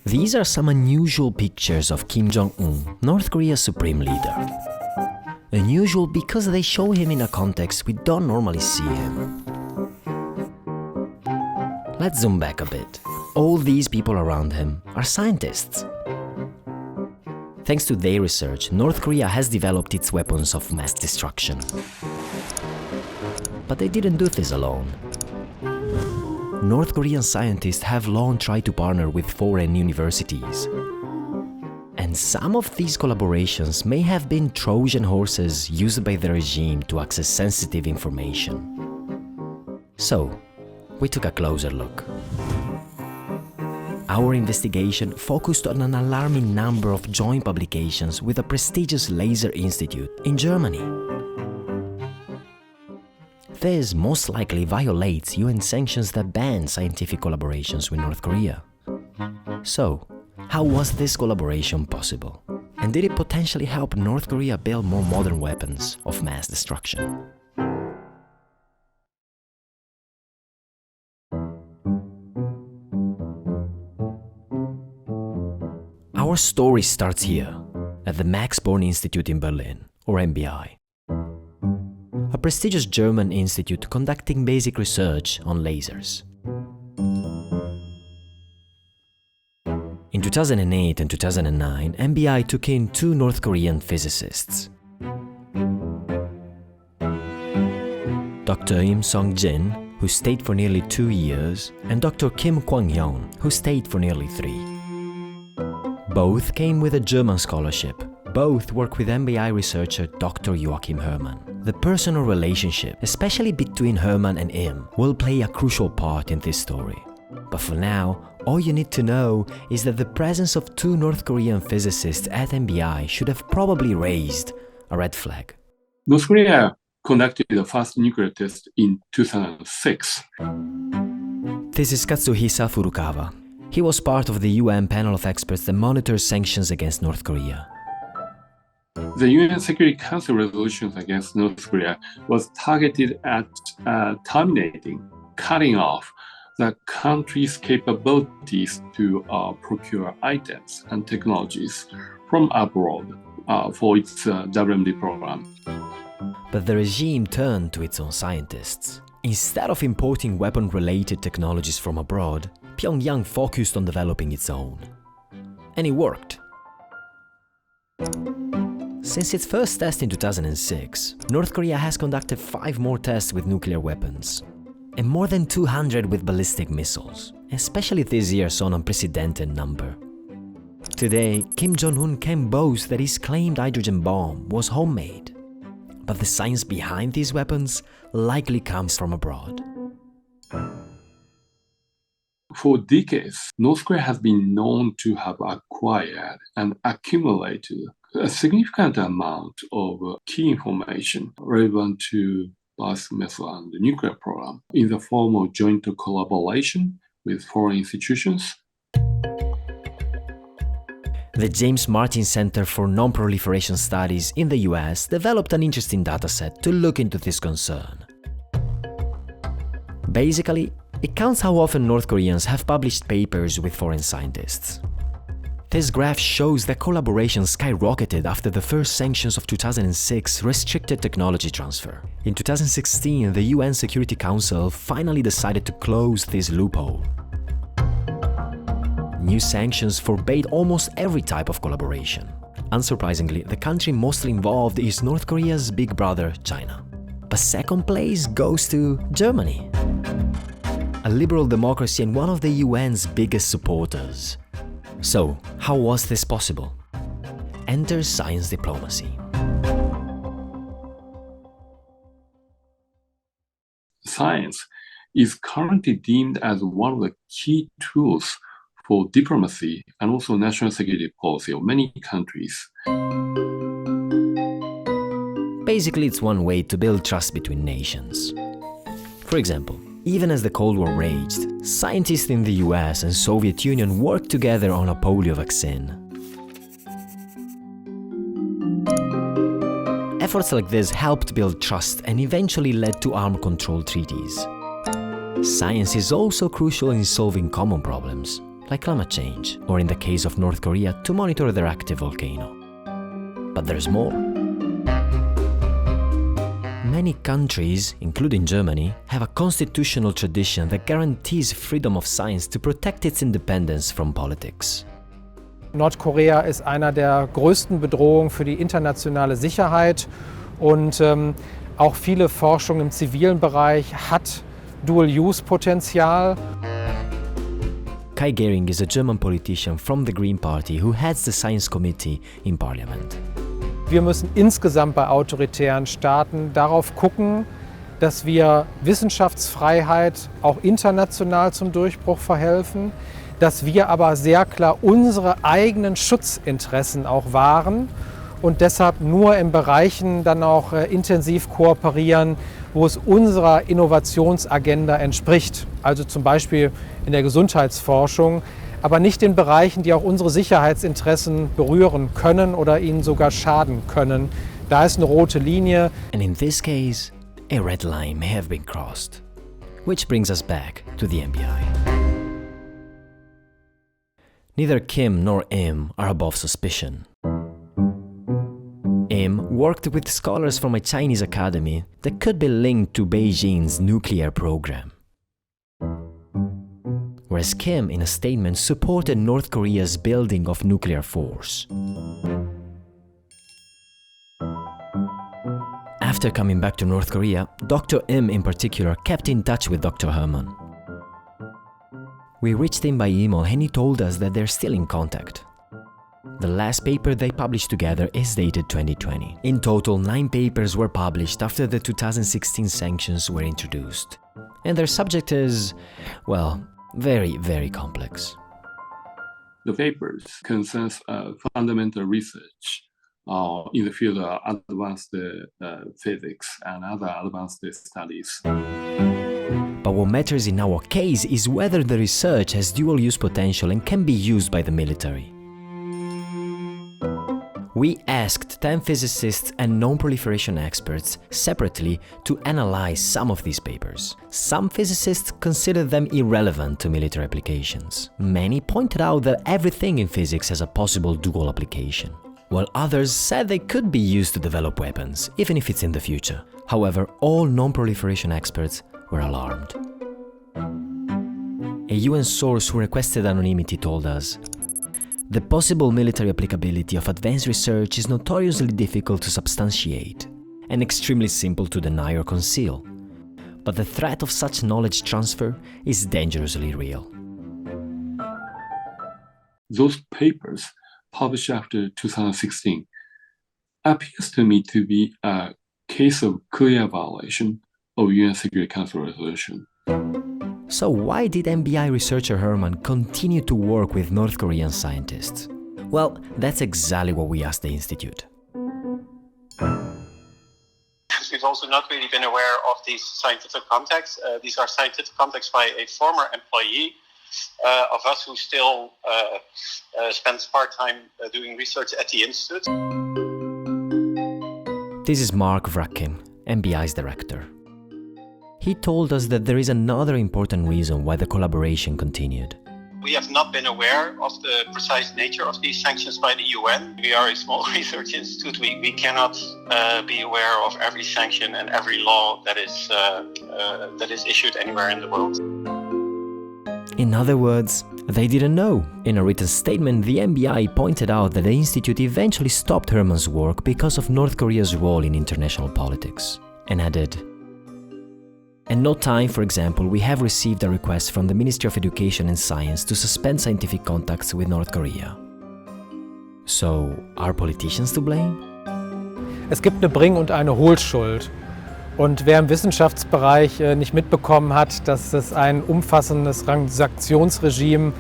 These are some unusual pictures of Kim Jong Un, North Korea's supreme leader. Unusual because they show him in a context we don't normally see him. Let's zoom back a bit. All these people around him are scientists. Thanks to their research, North Korea has developed its weapons of mass destruction. But they didn't do this alone. North Korean scientists have long tried to partner with foreign universities. And some of these collaborations may have been Trojan horses used by the regime to access sensitive information. So, we took a closer look. Our investigation focused on an alarming number of joint publications with a prestigious laser institute in Germany. This most likely violates UN sanctions that ban scientific collaborations with North Korea. So, how was this collaboration possible? And did it potentially help North Korea build more modern weapons of mass destruction? Our story starts here, at the Max Born Institute in Berlin, or MBI. A prestigious German institute conducting basic research on lasers. In 2008 and 2009, MBI took in two North Korean physicists. Dr. Im Song-jin, who stayed for nearly 2 years, and Dr. Kim Kwang-yeon, who stayed for nearly 3. Both came with a German scholarship. Both work with MBI researcher Dr. Joachim Herrmann. The personal relationship, especially between Herrmann and Im, will play a crucial part in this story. But for now, all you need to know is that the presence of two North Korean physicists at MBI should have probably raised a red flag. North Korea conducted the first nuclear test in 2006. This is Katsuhisa Furukawa. He was part of the UN panel of experts that monitors sanctions against North Korea. The UN Security Council resolutions against North Korea was targeted at terminating, cutting off the country's capabilities to procure items and technologies from abroad for its WMD program. But the regime turned to its own scientists. Instead of importing weapon-related technologies from abroad, Pyongyang focused on developing its own. And it worked. Since its first test in 2006, North Korea has conducted 5 more tests with nuclear weapons, and more than 200 with ballistic missiles, especially this year saw an unprecedented number. Today, Kim Jong Un can boast that his claimed hydrogen bomb was homemade, but the science behind these weapons likely comes from abroad. For decades, North Korea has been known to have acquired and accumulated a significant amount of key information relevant to both missile and the nuclear program in the form of joint collaboration with foreign institutions. The James Martin Center for Non-Proliferation Studies in the US developed an interesting dataset to look into this concern. Basically, it counts how often North Koreans have published papers with foreign scientists. This graph shows that collaboration skyrocketed after the first sanctions of 2006 restricted technology transfer. In 2016, the UN Security Council finally decided to close this loophole. New sanctions forbade almost every type of collaboration. Unsurprisingly, the country mostly involved is North Korea's big brother, China. But second place goes to Germany, a liberal democracy and one of the UN's biggest supporters. So, how was this possible? Enter science diplomacy. Science is currently deemed as one of the key tools for diplomacy and also national security policy of many countries. Basically, it's one way to build trust between nations. For example, even as the Cold War raged, scientists in the US and Soviet Union worked together on a polio vaccine. Efforts like this helped build trust and eventually led to arms control treaties. Science is also crucial in solving common problems. like climate change, or in the case of North Korea, to monitor their active volcano. But there's more. Many countries, including Germany, have a constitutional tradition that guarantees freedom of science to protect its independence from politics. Nordkorea ist einer der größten Bedrohungen für die internationale Sicherheit und auch viele Forschung im zivilen Bereich hat Dual-Use-Potenzial. Kai Gering is a German politician from the Green Party who heads the Science Committee in Parliament. Wir müssen insgesamt bei autoritären Staaten darauf gucken, dass wir Wissenschaftsfreiheit auch international zum Durchbruch verhelfen, dass wir aber sehr klar unsere eigenen Schutzinteressen auch wahren und deshalb nur in Bereichen dann auch intensiv kooperieren, wo es unserer Innovationsagenda entspricht. Also zum Beispiel in der Gesundheitsforschung, aber nicht in Bereichen, die auch unsere Sicherheitsinteressen berühren können oder ihnen sogar schaden können. Da ist eine rote Linie. And in this case, a red line may have been crossed. Which brings us back to the NBI. Neither Kim nor Im are above suspicion. Im worked with scholars from a Chinese academy that could be linked to Beijing's nuclear program. Whereas Kim, in a statement, supported North Korea's building of nuclear force. After coming back to North Korea, Dr. Im in particular kept in touch with Dr. Herman. We reached him by email and he told us that they're still in contact. The last paper they published together is dated 2020. In total, 9 papers were published after the 2016 sanctions were introduced. And their subject is, well, very, very complex. The papers concerns fundamental research in the field of advanced physics and other advanced studies. But what matters in our case is whether the research has dual-use potential and can be used by the military. We asked 10 physicists and non-proliferation experts separately to analyze some of these papers. Some physicists considered them irrelevant to military applications. Many pointed out that everything in physics has a possible dual application, while others said they could be used to develop weapons, even if it's in the future. However, all non-proliferation experts were alarmed. A UN source who requested anonymity told us, "The possible military applicability of advanced research is notoriously difficult to substantiate and extremely simple to deny or conceal. But the threat of such knowledge transfer is dangerously real." Those papers published after 2016 appears to me to be a case of clear violation of UN Security Council resolution. So why did NBI researcher Herman continue to work with North Korean scientists? Well, that's exactly what we asked the Institute. We've also not really been aware of these scientific contacts. These are scientific contacts by a former employee of us who still spends part-time doing research at the Institute. This is Mark Vrakim, NBI's director. He told us that there is another important reason why the collaboration continued. We have not been aware of the precise nature of these sanctions by the UN. We are a small research institute. We cannot be aware of every sanction and every law that is issued anywhere in the world. In other words, they didn't know. In a written statement, the NBI pointed out that the Institute eventually stopped Herman's work because of North Korea's role in international politics, and added, "At no time, for example, we have received a request from the Ministry of Education and Science to suspend scientific contacts with North Korea." So, are politicians to blame? Es gibt eine Bring- und eine Holschuld. Und wer im Wissenschaftsbereich nicht mitbekommen hat, dass es ein umfassendes Sanktionsregime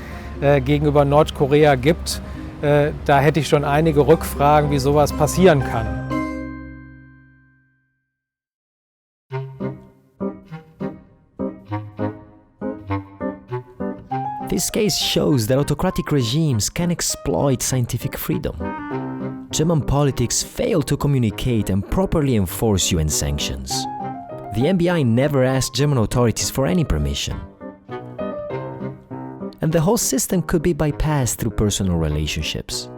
gegenüber Nordkorea gibt, da hätte ich schon einige Rückfragen, wie sowas passieren kann. This case shows that autocratic regimes can exploit scientific freedom. German politics failed to communicate and properly enforce UN sanctions. The NBI never asked German authorities for any permission. and the whole system could be bypassed through personal relationships.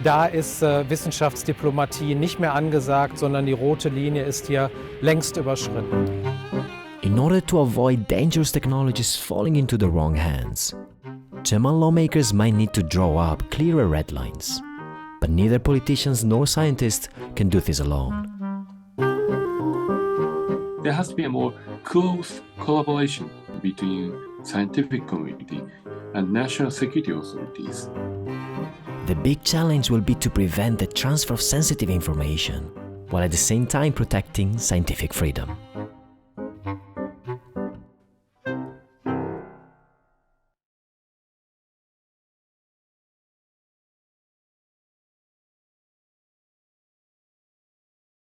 Da ist Wissenschaftsdiplomatie nicht mehr angesagt, sondern die rote Linie ist hier längst überschritten. In order to avoid dangerous technologies falling into the wrong hands, German lawmakers might need to draw up clearer red lines. But neither politicians nor scientists can do this alone. There has to be a more close collaboration between scientific community and national security authorities. The big challenge will be to prevent the transfer of sensitive information, while at the same time protecting scientific freedom.